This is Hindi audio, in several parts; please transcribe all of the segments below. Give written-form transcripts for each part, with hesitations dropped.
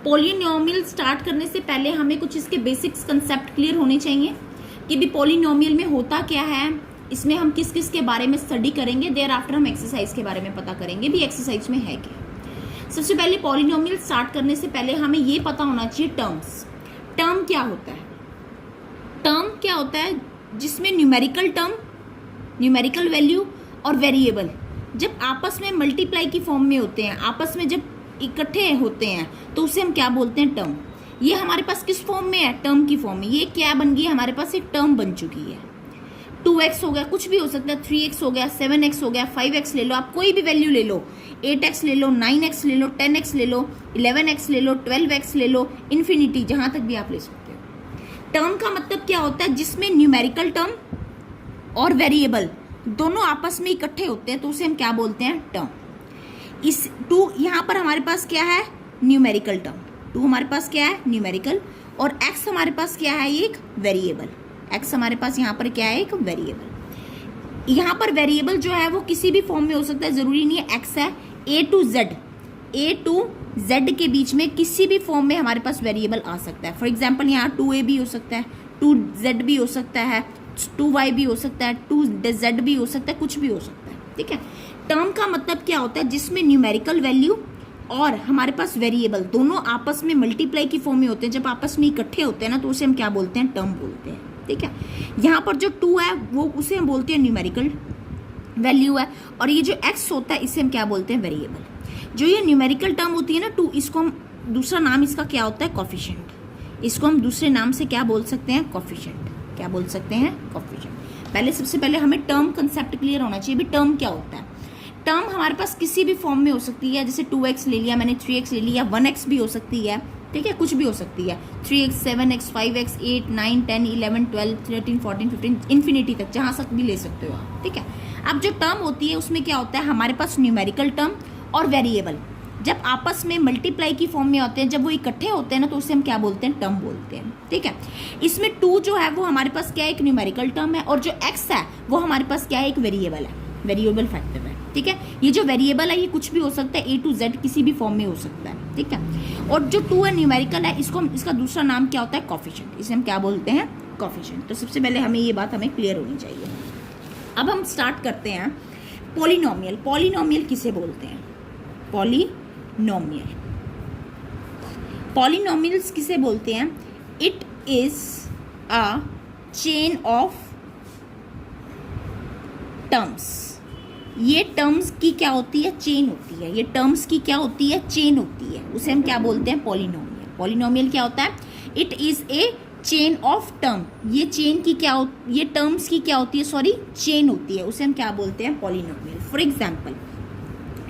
पॉलिनोमियल स्टार्ट करने से पहले हमें कुछ इसके बेसिक्स कंसेप्ट क्लियर होने चाहिए कि भी पॉलिनोमियल में होता क्या है, इसमें हम किस किस के बारे में स्टडी करेंगे, देयर आफ्टर हम एक्सरसाइज के बारे में पता करेंगे भी एक्सरसाइज में है क्या। सबसे पहले पॉलिनोमियल स्टार्ट करने से पहले हमें ये पता होना चाहिए टर्म्स। टर्म क्या होता है? टर्म क्या होता है? जिसमें न्यूमेरिकल टर्म, न्यूमेरिकल वैल्यू और वेरिएबल जब आपस में मल्टीप्लाई की फॉर्म में होते हैं, आपस में जब इकट्ठे होते हैं तो उसे हम क्या बोलते हैं? टर्म। ये हमारे पास किस फॉर्म में है? टर्म की फॉर्म में। ये क्या बन गई? हमारे पास एक टर्म बन चुकी है। 2x हो गया, कुछ भी हो सकता है, 3x हो गया, 7x हो गया, 5x ले लो, आप कोई भी वैल्यू ले लो, 8x ले लो, 9x ले लो, 10x ले लो, 11x ले लो, 12x ले लो, इन्फिनिटी, जहां तक भी आप ले सकते हो। टर्म का मतलब क्या होता है? जिसमें न्यूमेरिकल टर्म और वेरिएबल दोनों आपस में इकट्ठे होते हैं तो उसे हम क्या बोलते हैं? टर्म। इस टू यहाँ पर हमारे पास क्या है? Numerical term. टू हमारे पास क्या है? न्यूमेरिकल। और एक्स हमारे पास क्या है? एक वेरिएबल। एक्स हमारे पास यहाँ पर क्या है? एक वेरिएबल। यहाँ पर वेरिएबल जो है वो किसी भी फॉर्म में हो सकता है, जरूरी नहीं है एक्स है। ए टू जेड के बीच में किसी भी फॉर्म में हमारे पास वेरिएबल आ सकता है। फॉर एग्जाम्पल यहाँ 2a भी हो सकता है, 2z भी हो सकता है, 2y भी हो सकता है, 2z भी हो सकता है, कुछ भी हो सकता है। ठीक है। टर्म का मतलब क्या होता है? जिसमें न्यूमेरिकल वैल्यू और हमारे पास वेरिएबल दोनों आपस में मल्टीप्लाई की फॉर्म में होते हैं। जब आपस में इकट्ठे होते हैं ना तो उसे हम क्या बोलते हैं? टर्म बोलते हैं। ठीक है। यहाँ पर जो 2 है वो उसे हम बोलते हैं न्यूमेरिकल वैल्यू है, और ये जो x होता है इसे हम क्या बोलते हैं? वेरिएबल। जो ये न्यूमेरिकल टर्म होती है ना 2, इसको हम दूसरा नाम इसका क्या होता है? कोफिशिएंट। इसको हम दूसरे नाम से क्या बोल सकते हैं? कोफिशिएंट। क्या बोल सकते हैं? कोफिशिएंट। पहले सबसे पहले हमें टर्म कंसेप्ट क्लियर होना चाहिए भी टर्म क्या होता है। टर्म हमारे पास किसी भी फॉर्म में हो सकती है, जैसे 2x ले लिया मैंने, 3x ले लिया, 1x भी हो सकती है। ठीक है, कुछ भी हो सकती है, 3x, 7x, 5x, 8, 9, 10, 11, 12, 13, 14, 15, इन्फिनिटी तक, जहाँ तक भी ले सकते हो आप। ठीक है। अब जो टर्म होती है उसमें क्या होता है? हमारे पास न्यूमेरिकल टर्म और वेरिएबल जब आपस में मल्टीप्लाई की फॉर्म में होते हैं, जब वो इकट्ठे होते हैं ना तो उसे हम क्या बोलते हैं? टर्म बोलते हैं। ठीक है। इसमें 2 जो है वो हमारे पास क्या है? एक न्यूमेरिकल टर्म है, और जो x है वो हमारे पास क्या है? एक वेरिएबल है, वेरिएबल फैक्टर है। ठीक है। ये जो वेरिएबल है ये कुछ भी हो सकता है, A to Z किसी भी फॉर्म में हो सकता है। ठीक है। और जो 2 है न्यूमेरिकल है, इसको इसका दूसरा नाम क्या होता है? कोफिशिएंट। इसे हम क्या बोलते हैं? कोफिशिएंट। तो सबसे पहले हमें ये बात हमें क्लियर होनी चाहिए। अब हम स्टार्ट करते हैं पॉलिनोमियल। पॉलिनोमियल किसे बोलते हैं? पॉलिनोमियल्स किसे बोलते हैं? It is a chain of terms. ये टर्म्स की क्या होती है? चेन होती है। ये टर्म्स की क्या होती है? चेन होती है। उसे हम क्या बोलते हैं? पॉलिनोमियल। पॉलिनोमियल क्या होता है? It is a chain of term. ये चेन की क्या ये टर्म्स की क्या होती है? सॉरी, चेन होती है। उसे हम क्या बोलते हैं? पॉलिनोमियल। फॉर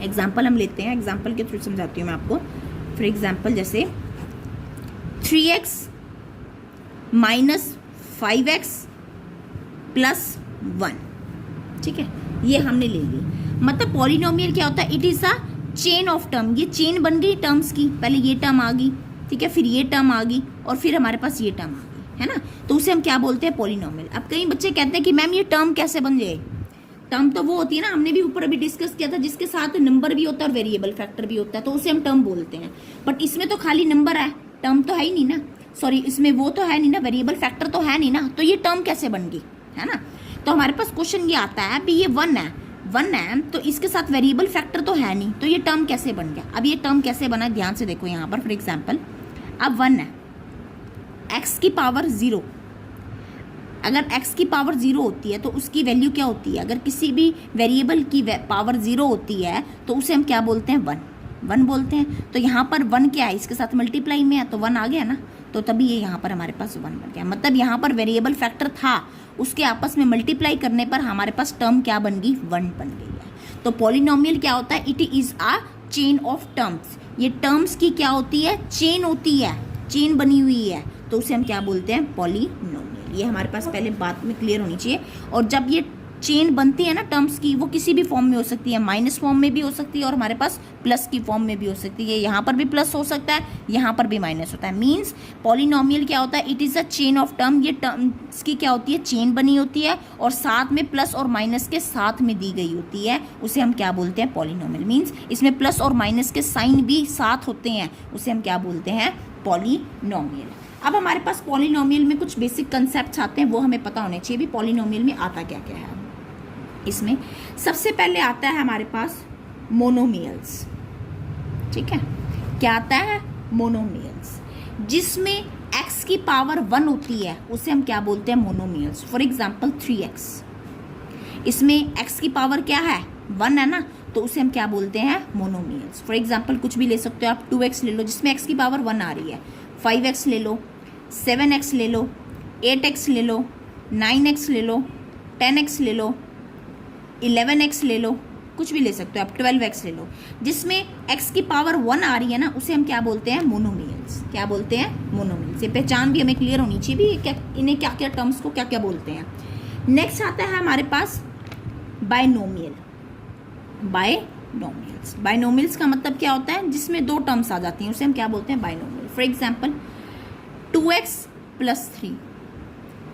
एग्जाम्पल हम लेते हैं, एग्जाम्पल के थ्रू समझाती हूँ मैं आपको। फॉर एग्जाम्पल जैसे 3x माइनस 5x प्लस 1। ठीक है, ये हमने ले ली। मतलब पॉलिनोमियल क्या होता है? It is a chain of term. ये चेन बन गई टर्म्स की, पहले ये टर्म आ गई, ठीक है, फिर ये टर्म आ गई, और फिर हमारे पास ये टर्म आ गई, है ना। तो उसे हम क्या बोलते हैं? पॉलिनोमियल। अब कई बच्चे कहते हैं कि मैम ये टर्म कैसे बन जाए? टर्म तो वो होती है ना, हमने भी ऊपर अभी डिस्कस किया था, जिसके साथ नंबर भी होता है और वेरिएबल फैक्टर भी होता है, तो उसे हम टर्म बोलते हैं। बट इसमें तो खाली नंबर है, टर्म तो है ही नहीं ना। सॉरी, इसमें वो तो है नहीं ना, वेरिएबल फैक्टर तो है नहीं ना, तो ये टर्म कैसे बन गई, है ना। तो हमारे पास क्वेश्चन ये आता है, अभी ये 1 है तो इसके साथ वेरिएबल फैक्टर तो है नहीं, तो ये टर्म कैसे बन गया? अब ये टर्म कैसे बना, ध्यान से देखो यहाँ पर। फॉर एग्जाम्पल अब 1 है, x की पावर 0। अगर x की पावर 0 होती है तो उसकी वैल्यू क्या होती है? अगर किसी भी वेरिएबल की पावर 0 होती है तो उसे हम क्या बोलते हैं? 1 बोलते हैं। तो यहाँ पर 1 क्या है? इसके साथ मल्टीप्लाई में है तो 1 आ गया ना, तो तभी ये यहाँ पर हमारे पास 1 बन गया। मतलब यहाँ पर वेरिएबल फैक्टर था, उसके आपस में मल्टीप्लाई करने पर हमारे पास टर्म क्या बन गई? 1 बन गई है। तो पॉलिनोमियल क्या होता है? It is a chain of terms. ये टर्म्स की क्या होती है? चेन होती है, चेन बनी हुई है, तो उसे हम क्या बोलते हैं? पॉलिनोमियल। ये हमारे पास पहले बात में क्लियर होनी चाहिए। और जब ये चेन बनती है ना टर्म्स की, वो किसी भी फॉर्म में हो सकती है, माइनस फॉर्म में भी हो सकती है और हमारे पास प्लस की फॉर्म में भी हो सकती है। यहाँ पर भी प्लस हो सकता है, यहाँ पर भी माइनस होता है। मीन्स पॉलिनोमियल क्या होता है, it is a chain of term. ये टर्म्स की क्या होती है, चेन बनी होती है और साथ में प्लस और माइनस के साथ में दी गई होती है, उसे हम क्या बोलते हैं, पॉलिनोमियल। मीन्स इसमें प्लस और माइनस के साइन भी साथ होते हैं, उसे हम क्या बोलते हैं, पॉलिनोमियल। अब हमारे पास पॉलिनोमियल में कुछ बेसिक कंसेप्ट्स आते हैं, वो हमें पता होने चाहिए भी पॉलिनोमियल में आता क्या क्या है। इसमें सबसे पहले आता है हमारे पास मोनोमियल्स, ठीक है। क्या आता है, मोनोमियल्स, जिसमें x की पावर 1 होती है, उसे हम क्या बोलते हैं, मोनोमियल्स। फॉर एग्जाम्पल 3x, इसमें x की पावर क्या है, 1 है ना, तो उसे हम क्या बोलते हैं, मोनोमियल्स। फॉर एग्जाम्पल कुछ भी ले सकते हो आप, 2x ले लो जिसमें x की पावर 1 आ रही है, 5x ले लो, 7x ले लो, 8x ले लो, 9x ले लो, 10x ले लो, 11x ले लो, कुछ भी ले सकते हो आप, 12x ले लो, जिसमें x की पावर 1 आ रही है ना, उसे हम क्या बोलते हैं, मोनोमियल्स। क्या बोलते हैं, मोनोमियल्स। ये पहचान भी हमें क्लियर होनी चाहिए भी क्या, इन्हें क्या क्या टर्म्स को क्या क्या बोलते हैं। नेक्स्ट आता है हमारे पास बायनोमियल। बायनोमियल्स, बायनोमियल्स का मतलब क्या होता है, जिसमें 2 टर्म्स आ जाती हैं, उसे हम क्या बोलते हैं, binomial. For example 2x + 3,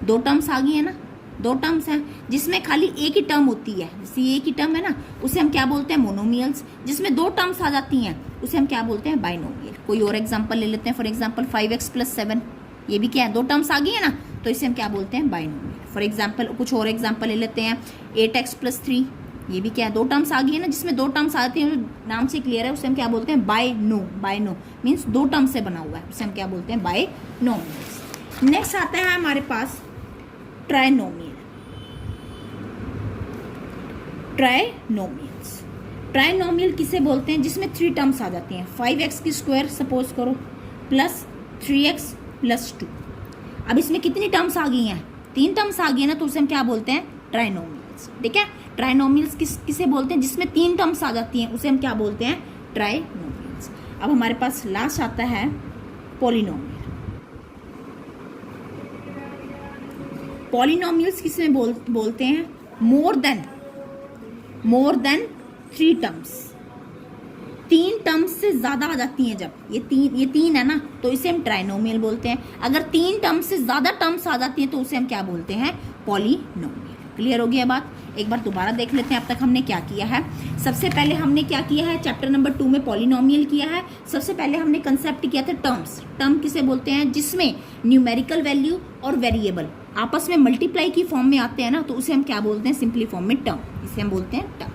2 terms आ गई है ना, 2 टर्म्स हैं जिसमें खाली एक ही टर्म होती है, जैसे एक ही टर्म है ना, उसे हम क्या बोलते हैं, मोनोमियल्स। जिसमें 2 टर्म्स आ जाती हैं, उसे हम क्या बोलते हैं, बायनोमियल। कोई और एग्जांपल ले लेते हैं, फॉर एग्जांपल 5x + 7, ये भी क्या है, 2 टर्म्स आ गई है ना, तो इसे हम क्या बोलते हैं, बायनोमियल। फॉर एग्जांपल कुछ और एग्जांपल ले लेते हैं, 8x + 3, ये भी क्या है, 2 टर्म्स आ गई है ना, जिसमें 2 टर्म्स आती हैं, नाम से क्लियर है, उसे हम क्या बोलते हैं, बायनो। बायनो मीन्स 2 टर्म से बना हुआ है, उसे हम क्या बोलते हैं, बायनोमियल्स। नेक्स्ट आता है हमारे पास ट्राइनोमियल। ट्राइनोमियल्स, ट्राइनोमियल किसे बोलते हैं, जिसमें 3 टर्म्स आ जाती हैं, 5x² सपोज करो प्लस 3x + 2। अब इसमें कितनी टर्म्स आ गई हैं, 3 टर्म्स आ गई है ना, तो उसे हम क्या बोलते हैं, ट्राइनोमियल्स। ठीक है, ट्राइनोमियल्स किसे बोलते हैं, जिसमें 3 टर्म्स आ जाती हैं, उसे हम क्या बोलते हैं, ट्राइनोमियल्स। अब हमारे पास लास्ट आता है पॉलिनोमियल। पॉलिनोमियल्स किसे बोलते हैं, मोर देन 3 टर्म्स, 3 टर्म्स से ज़्यादा आ जाती हैं जब, ये तीन है ना, तो इसे हम ट्राइनोमियल बोलते हैं। अगर 3 टर्म्स से ज़्यादा टर्म्स आ जाती हैं, तो उसे हम क्या बोलते हैं, पॉलिनोमियल। क्लियर हो गया बात, एक बार दोबारा देख लेते हैं अब तक हमने क्या किया है। सबसे पहले हमने क्या किया है, चैप्टर नंबर 2 में पॉलिनोमियल किया है। सबसे पहले हमने कंसेप्ट किया था टर्म्स। टर्म किसे बोलते हैं, जिसमें न्यूमेरिकल वैल्यू और वेरिएबल आपस में मल्टीप्लाई की फॉर्म में आते हैं ना, तो उसे हम क्या बोलते हैं, सिंपली फॉर्म में टर्म, इसे हम बोलते हैं टर्म।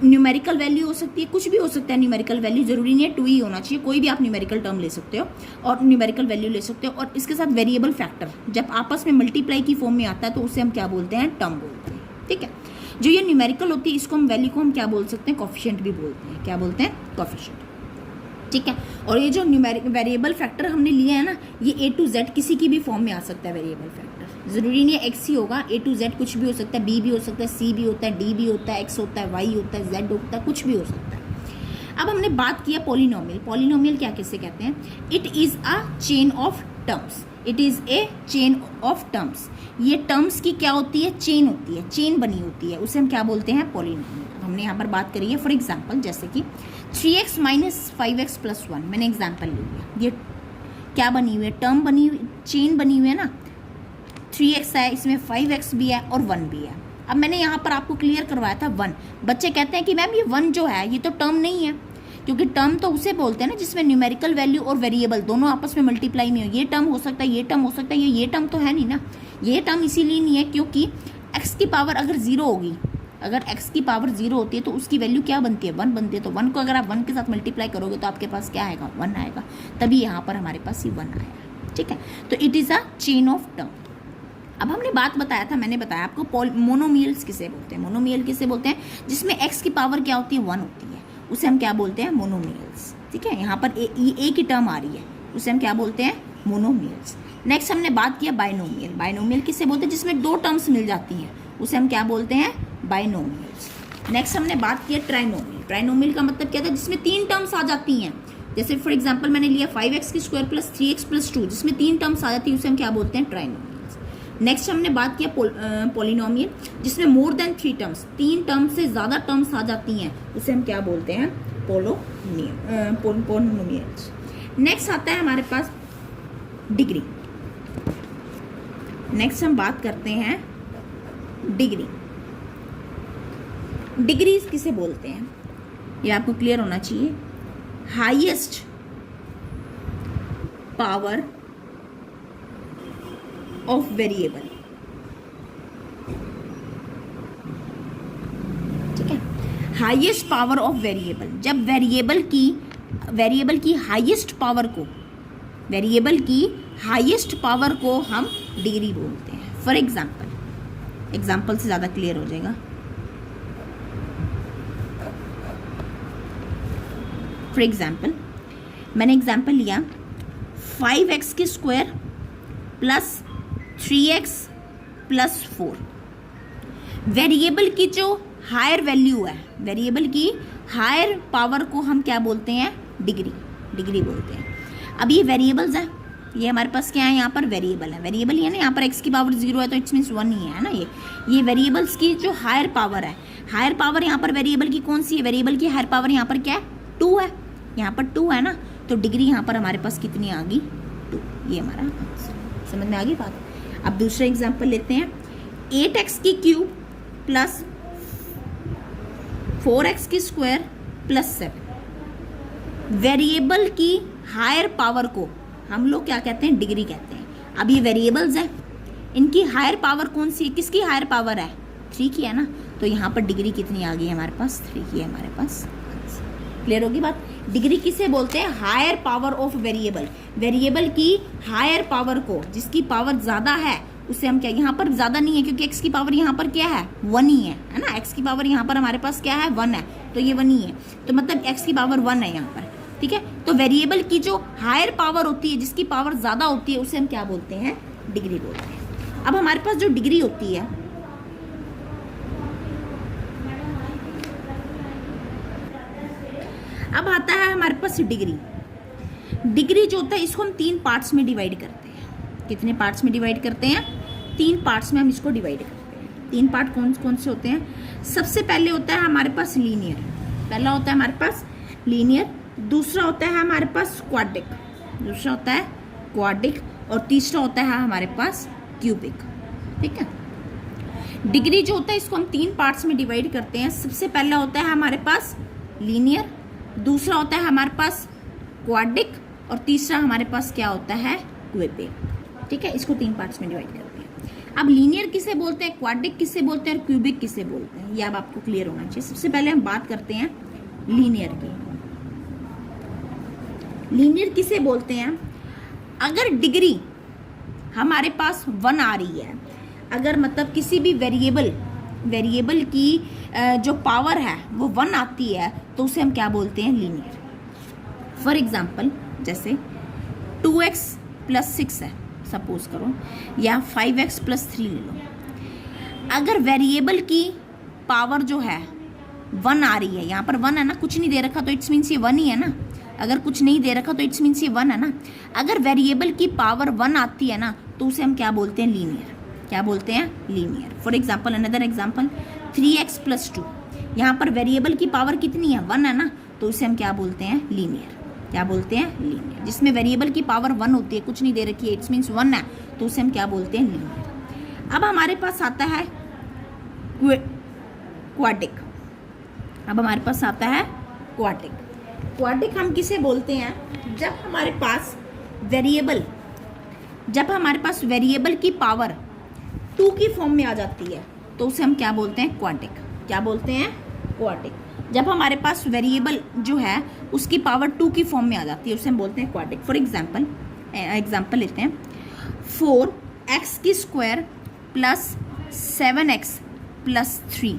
न्यूमेरिकल वैल्यू हो सकती है, कुछ भी हो सकता है न्यूमेरिकल वैल्यू, जरूरी नहीं है 2 ही होना चाहिए, कोई भी आप न्यूमेरिकल टर्म ले सकते हो और न्यूमेरिकल वैल्यू ले सकते हो। और इसके साथ वेरिएबल फैक्टर जब आपस में मल्टीप्लाई की फॉर्म में आता है, तो उसे हम क्या बोलते हैं, टर्म बोलते हैं। ठीक है, जो ये न्यूमेरिकल होती है, इसको हम वैल्यू को हम क्या बोल सकते हैं, कोफिशिएंट भी बोलते हैं। क्या बोलते हैं, कोफिशिएंट। ठीक है, और ये जो वेरिएबल फैक्टर हमने लिया है ना, ये A to Z किसी की भी फॉर्म में आ सकता है। वेरिएबल फैक्टर जरूरी नहीं है x ही होगा, A to Z कुछ भी हो सकता है, B भी हो सकता है, C भी होता है, D भी होता है, X होता है, Y होता है, Z होता है, कुछ भी हो सकता है। अब हमने बात किया पॉलिनोमियल। पॉलिनोमियल क्या किसे कहते हैं, it is a chain of terms. It is a chain of terms. ये टर्म्स की क्या होती है, चेन होती है, चेन बनी होती है, उसे हम क्या बोलते हैं, पॉलिनोमियल। हमने यहाँ पर बात करी है, फॉर एग्जाम्पल जैसे कि 3x - 5x + 1, मैंने एग्जाम्पल ले लिया। ये क्या बनी हुई है, टर्म बनी हुई, चेन बनी हुई है ना, 3x है, इसमें 5x भी है और 1 भी है। अब मैंने यहाँ पर आपको क्लियर करवाया था 1। बच्चे कहते हैं कि मैम ये 1 जो है ये तो टर्म नहीं है, क्योंकि टर्म तो उसे बोलते हैं ना जिसमें न्यूमेरिकल वैल्यू और वेरिएबल दोनों आपस में मल्टीप्लाई में हो। ये टर्म हो सकता है, ये टर्म हो सकता है, ये टर्म तो है नहीं ना। ये टर्म इसीलिए नहीं है क्योंकि x की पावर अगर 0 होगी, अगर x की पावर 0 होती है तो उसकी वैल्यू क्या बनती है, 1 बनती है। तो 1 को अगर आप 1 के साथ मल्टीप्लाई करोगे तो आपके पास क्या आएगा, 1 आएगा। तभी यहाँ पर हमारे पास ये 1 आया। ठीक है, तो it is a chain of term. अब हमने बात बताया था, मैंने बताया आपको मोनोमियल्स किसे बोलते हैं। मोनोमियल किसे बोलते हैं, जिसमें x की पावर क्या होती है, 1 होती है, उसे हम क्या बोलते हैं, मोनोमियल्स। ठीक है, यहाँ पर एक ही टर्म आ रही है, उसे हम क्या बोलते हैं, मोनोमियल्स। नेक्स्ट हमने बात किया बायनोमियल। बायनोमियल किसे बोलते हैं, जिसमें 2 टर्म्स मिल जाती हैं, उसे हम क्या बोलते हैं, बायनोमियल्स। नेक्स्ट हमने बात किया ट्राइनोमियल। ट्राइनोमियल का मतलब क्या था, जिसमें 3 टर्म्स आ जाती हैं। जैसे फॉर एग्जांपल मैंने लिया 5x² + 3x + 2, जिसमें 3 टर्म्स आ जाती है, उसे हम क्या बोलते हैं, ट्राइनोमियल्स। नेक्स्ट हमने बात किया पॉलिनोमियल, जिसमें मोर देन 3 टर्म्स, 3 टर्म्स से ज़्यादा टर्म्स आ जाती हैं, उसे हम क्या बोलते हैं, पोलिनोमियल्स। नेक्स्ट आता है हमारे पास डिग्री। नेक्स्ट हम बात करते हैं डिग्री। डिग्री किसे बोलते हैं, ये आपको क्लियर होना चाहिए। हाईएस्ट पावर ऑफ वेरिएबल, ठीक है, हाईएस्ट पावर ऑफ वेरिएबल। जब वेरिएबल की हाईएस्ट पावर को, वेरिएबल की हाईएस्ट पावर को हम डिग्री बोलते हैं। फॉर एग्जाम्पल से ज़्यादा क्लियर हो जाएगा। फॉर एग्जाम्पल मैंने एग्जाम्पल लिया 5x की square plus 3x plus 4। Variable की जो हायर वैल्यू है, वेरिएबल की हायर पावर को हम क्या बोलते हैं, डिग्री बोलते हैं। अब ये वेरिएबल्स हैं, ये हमारे पास क्या है, यहाँ पर वेरिएबल है। वेरिएबल है ना, यहाँ पर x की पावर 0 है तो इट्स मीन्स 1 ही है ना। ये वेरिएबल्स की जो हायर पावर है, हायर पावर यहाँ पर वेरिएबल की कौन सी है, वेरिएबल की हायर पावर यहाँ पर क्या है, 2 है। यहाँ पर 2 है ना, तो डिग्री यहाँ पर हमारे पास कितनी आ गई, 2। ये हमारा आंसर। समझ में आ गई बात। अब दूसरा एग्जाम्पल लेते हैं 8x की क्यूब प्लस 4x की स्क्वायर प्लस 7। वेरिएबल की हायर पावर को हम लोग क्या कहते हैं, डिग्री कहते हैं। अब ये वेरिएबल्स हैं, इनकी हायर पावर कौन सी है, किसकी हायर पावर है, 3 की है ना, तो यहाँ पर डिग्री कितनी आ गई हमारे पास, 3 की है हमारे पास। क्लियर होगी बात। डिग्री किसे बोलते हैं, higher power of variable. Variable की हायर पावर को, जिसकी पावर ज़्यादा है, उसे हम क्या, यहाँ पर ज़्यादा नहीं है क्योंकि x की पावर यहाँ पर क्या है, 1 ही है ना। x की पावर यहाँ पर हमारे पास क्या है, 1 है, तो ये 1 ही है, तो मतलब x की पावर 1 है यहाँ पर, ठीक है। तो वेरिएबल की जो हायर पावर होती है, जिसकी पावर ज़्यादा होती है, उसे हम क्या बोलते हैं, डिग्री बोलते हैं। अब हमारे पास जो डिग्री होती है, अब आता है हमारे पास डिग्री। डिग्री जो होता है, इसको हम 3 पार्ट्स में डिवाइड करते हैं। कितने पार्ट्स में डिवाइड करते हैं, 3 पार्ट्स में हम इसको डिवाइड करते हैं। 3 पार्ट कौन कौन से होते हैं, सबसे पहले होता है हमारे पास लीनियर। पहला होता है हमारे पास लीनियर, दूसरा होता है हमारे पास क्वाड्रिक, दूसरा होता है क्वाड्रिक, और तीसरा होता है हमारे पास क्यूबिक, ठीक है। डिग्री जो होता है, इसको हम 3 पार्ट्स में डिवाइड करते हैं। सबसे पहला होता है हमारे पास लीनियर, दूसरा होता है हमारे पास क्वाड्रिक, और तीसरा हमारे पास क्या होता है, क्यूबिक, ठीक है। इसको 3 पार्ट्स में डिवाइड करते हैं। अब लीनियर किसे बोलते हैं, क्वाड्रिक किसे बोलते हैं, और क्यूबिक किसे बोलते हैं, ये अब आपको क्लियर होना चाहिए। सबसे पहले हम बात करते हैं लीनियर की। लीनियर किसे बोलते हैं, अगर डिग्री हमारे पास 1 आ रही है, अगर मतलब किसी भी वेरिएबल की जो पावर है वो 1 आती है, तो उसे हम क्या बोलते हैं, लीनियर। फॉर एग्जाम्पल जैसे 2x प्लस 6 है सपोज करो, या 5x प्लस 3 ले लो। अगर वेरिएबल की पावर जो है 1 आ रही है, यहाँ पर 1 है ना, कुछ नहीं दे रखा तो इट्स मीन्स ये 1 ही है ना। अगर कुछ नहीं दे रखा तो इट्स मीन्स ये 1 है ना। अगर वेरिएबल की पावर 1 आती है ना, तो उसे हम क्या बोलते हैं, लीनियर। क्या बोलते हैं, linear. For example another example 3x plus 2, यहाँ पर वेरिएबल की पावर कितनी है, 1 है ना, तो उसे हम क्या बोलते हैं, लीनियर। क्या बोलते हैं, लीनियर। जिसमें वेरिएबल की पावर 1 होती है, कुछ नहीं दे रखी है, इट्स मीन्स 1 है, तो उसे हम क्या बोलते हैं, लीनियर। अब हमारे पास आता है क्वाड्रिक। अब हमारे पास आता है क्वाड्रिक। क्वाड्रिक हम किसे बोलते हैं, जब हमारे पास वेरिएबल की पावर 2 की फॉर्म में आ जाती है, तो उसे हम क्या बोलते हैं, क्वाड्रिक। क्या बोलते हैं, क्वाड्रिक। जब हमारे पास वेरिएबल जो है उसकी पावर 2 की फॉर्म में आ जाती है, उसे हम बोलते हैं क्वाड्रिक। फॉर एग्जाम्पल लेते हैं 4x की स्क्वायर प्लस 7x प्लस 3,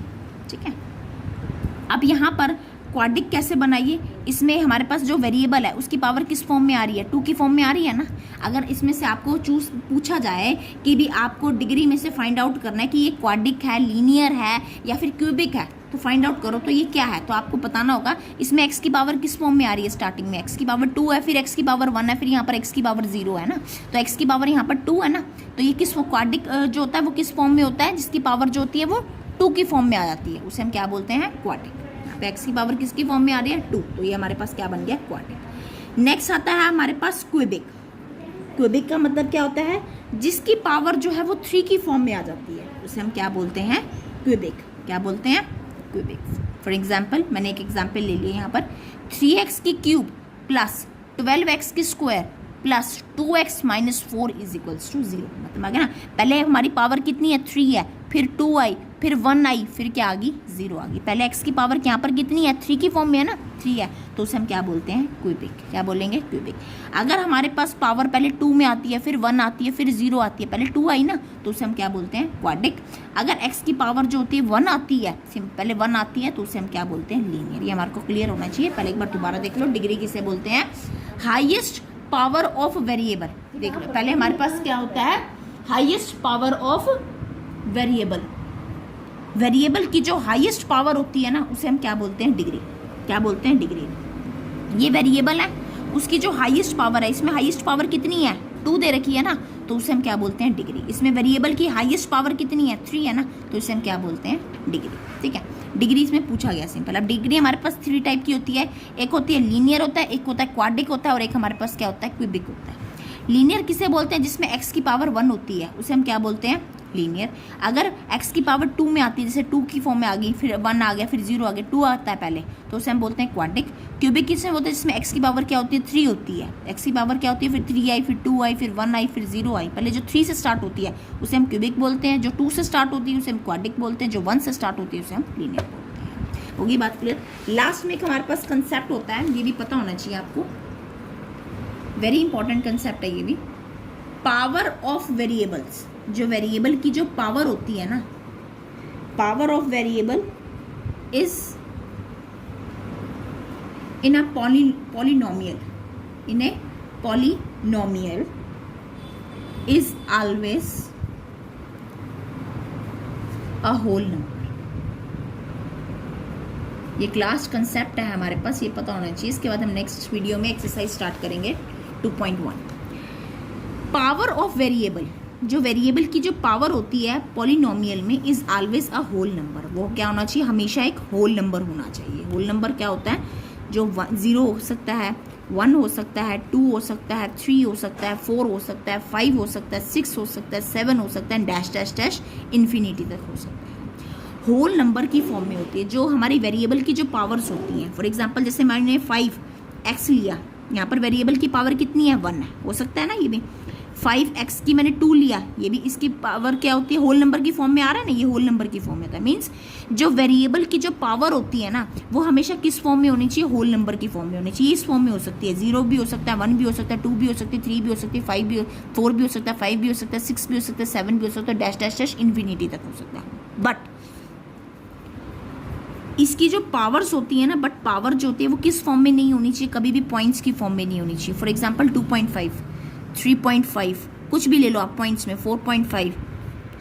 ठीक है। अब यहाँ पर क्वाड्रिक कैसे बनाइए, इसमें हमारे पास जो वेरिएबल है उसकी पावर किस फॉर्म में आ रही है, 2 की फॉर्म में आ रही है ना। अगर इसमें से आपको पूछा जाए कि भी आपको डिग्री में से फाइंड आउट करना है कि ये क्वाड्रिक है, लीनियर है या फिर क्यूबिक है, तो फाइंड आउट करो तो ये क्या है। तो आपको बताना होगा इसमें x की पावर किस फॉर्म में आ रही है। स्टार्टिंग में x की पावर 2 है, फिर x की पावर 1 है, फिर यहाँ पर x की पावर 0 है ना। तो x की पावर यहाँ पर 2 है ना, तो ये किस क्वाड्रिक जो होता है वो किस फॉर्म में होता है, जिसकी पावर जो होती है वो 2 की फॉर्म में आ जाती है, उसे हम क्या बोलते हैं, क्वाड्रिक। यहाँ पे x की पावर किसकी फॉर्म में आ रही है, 2, तो ये हमारे पास क्या बन गया, क्वाड्रिक। नेक्स्ट आता है हमारे पास क्यूबिक। क्यूबिक का मतलब क्या होता है, जिसकी पावर जो है वो 3 की फॉर्म में आ जाती है, उसे हम क्या बोलते हैं, क्यूबिक। क्या बोलते हैं, क्यूबिक। फॉर एग्जाम्पल मैंने एक एग्जाम्पल ले लिया यहाँ पर, 3x की क्यूब प्लस 12x की square plus 2x minus 4 is equals to 0। मतलब आ गया ना, पहले हमारी पावर कितनी है, 3 है, फिर 2 आई, फिर 1 आई, फिर क्या आ गई, 0 आ गई। पहले x की पावर यहाँ पर कितनी है, 3 की फॉर्म में है ना, 3 है, तो उसे हम क्या बोलते हैं, क्यूबिक। क्या बोलेंगे, क्यूबिक। अगर हमारे पास पावर पहले 2 में आती है, फिर 1 आती है, फिर 0 आती है, पहले 2 आई ना, तो उसे हम क्या बोलते हैं, क्वाड्रिक। अगर x की पावर जो होती है 1 आती है, पहले 1 आती है, तो उसे हम क्या बोलते हैं, लीनियर। ये हमारे को क्लियर होना चाहिए। पहले एक बार दोबारा देख लो, डिग्री किसे बोलते हैं, हाईएस्ट पावर ऑफ वेरिएबल। देख लो, पहले हमारे पास क्या होता है, highest power of variable. Variable की जो हाईएस्ट पावर होती है ना, उसे हम क्या बोलते हैं, डिग्री। क्या बोलते हैं, डिग्री। ये वेरिएबल है, उसकी जो हाईएस्ट पावर है, इसमें हाईएस्ट पावर कितनी है, 2 दे रखी है ना, तो उसे हम क्या बोलते हैं, डिग्री। इसमें वेरिएबल की हाईएस्ट पावर कितनी है, 3 है ना, तो इसे हम क्या बोलते हैं, डिग्री। ठीक है, डिग्री इसमें पूछा गया सिंपल। अब डिग्री हमारे पास 3 टाइप की होती है, एक होती है लीनियर होता है, एक होता है क्वाड्रिक होता है, और एक हमारे पास क्या होता है, क्यूबिक होता है। लीनियर किसे बोलते हैं, जिसमें x की पावर 1 होती है, उसे हम क्या बोलते हैं, लीनियर। अगर x की पावर 2 में आती है, जैसे 2 की फॉर्म में आ गई, फिर 1 आ गया, फिर 0 आ गया, 2 आता है पहले, तो उसे हम बोलते हैं क्वाड्रिक। क्यूबिक किसमें बोलते हैं, जिसमें x की पावर क्या होती है, 3 होती है। x की पावर क्या होती है, फिर 3 आई, फिर 2 आई, फिर 1 आई, फिर 0 आई, पहले जो 3 से स्टार्ट होती है उसे हम क्यूबिक बोलते हैं, जो 2 से स्टार्ट होती है उसे हम क्वाड्रिक बोलते हैं, जो 1 से स्टार्ट होती है उसे हम लीनियर बोलते हैं। होगी बात क्लियर। लास्ट में एक हमारे पास कंसेप्ट होता है, ये भी पता होना चाहिए आपको, वेरी इंपॉर्टेंट कंसेप्ट है ये भी, पावर ऑफ वेरिएबल्स। जो वेरिएबल की जो पावर होती है ना, power of variable is in a polynomial, in a polynomial is always a whole number. ये क्लास कंसेप्ट है हमारे पास, ये पता होना चाहिए। इसके बाद हम नेक्स्ट वीडियो में एक्सरसाइज स्टार्ट करेंगे 2.1। पावर ऑफ वेरिएबल, जो वेरिएबल की जो पावर होती है पॉलिनोमियल में, is always a whole number. वो क्या होना चाहिए, हमेशा एक होल नंबर होना चाहिए। होल नंबर क्या होता है, जो 0 हो सकता है, 1 हो सकता है, 2 हो सकता है, 3 हो सकता है, 4 हो सकता है, 5 हो सकता है, 6 हो सकता है, 7 हो सकता है, डैश डैश डैश इन्फिनिटी तक हो सकता है। होल नंबर की फॉर्म में होती है जो हमारी वेरिएबल की जो पावर्स होती हैं। फॉर एग्जांपल जैसे मैंने 5x लिया, यहाँ पर वेरिएबल की पावर कितनी है, 1 है, हो सकता है ना, ये भी 5x की मैंने 2 लिया, ये भी इसकी पावर क्या होती है, होल नंबर की फॉर्म में आ रहा है ना, ये होल नंबर की फॉर्म में होता है। मीन्स जो वेरिएबल की जो पावर होती है ना, वो हमेशा किस फॉर्म में होनी चाहिए, होल नंबर की फॉर्म में होनी चाहिए। इस फॉर्म में हो सकती है, 0 भी हो सकता है, 1 भी हो सकता है, 2 भी हो सकती है, 3 भी हो सकती है, 5 भी 4 भी हो सकता है, 5 भी हो सकता है, 6 भी हो सकता है, 7 भी हो सकता है, डैश डैश डैश इन्फिनिटी तक हो सकता है। बट इसकी जो पावर्स होती है ना, बट पावर जो होती है वो किस फॉर्म में नहीं होनी चाहिए, कभी भी पॉइंट्स की फॉर्म में नहीं होनी चाहिए। फॉर एग्जांपल 2.5, 3.5, कुछ भी ले लो आप पॉइंट्स में, 4.5,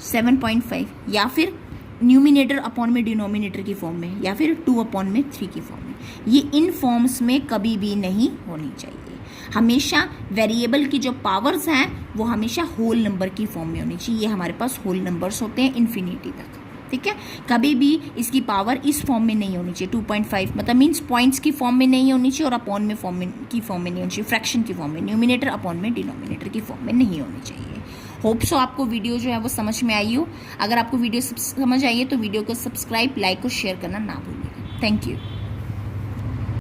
7.5, या फिर न्यूमिनेटर अपॉन में डिनोमिनेटर की फॉर्म में, या फिर 2 अपॉन में 3 की फॉर्म में। ये इन फॉर्म्स में कभी भी नहीं होनी चाहिए। हमेशा वेरिएबल की जो पावर्स हैं वो हमेशा होल नंबर की फॉर्म में होनी चाहिए। ये हमारे पास होल नंबर्स होते हैं इन्फिनिटी तक, ठीक है। कभी भी इसकी पावर इस फॉर्म में नहीं होनी चाहिए, 2.5 मतलब मीन्स पॉइंट्स की फॉर्म में नहीं होनी चाहिए, और अपॉन में फॉर्म में की फॉर्म में नहीं होनी चाहिए, फ्रैक्शन की फॉर्म में, न्यूमिनेटर अपॉन में डिनोमिनेटर की फॉर्म में नहीं होनी चाहिए। होप सो आपको वीडियो जो है वो समझ में आई हो। अगर आपको वीडियो समझ आई है तो वीडियो को सब्सक्राइब, लाइक और शेयर करना ना भूलिएगा। Thank you.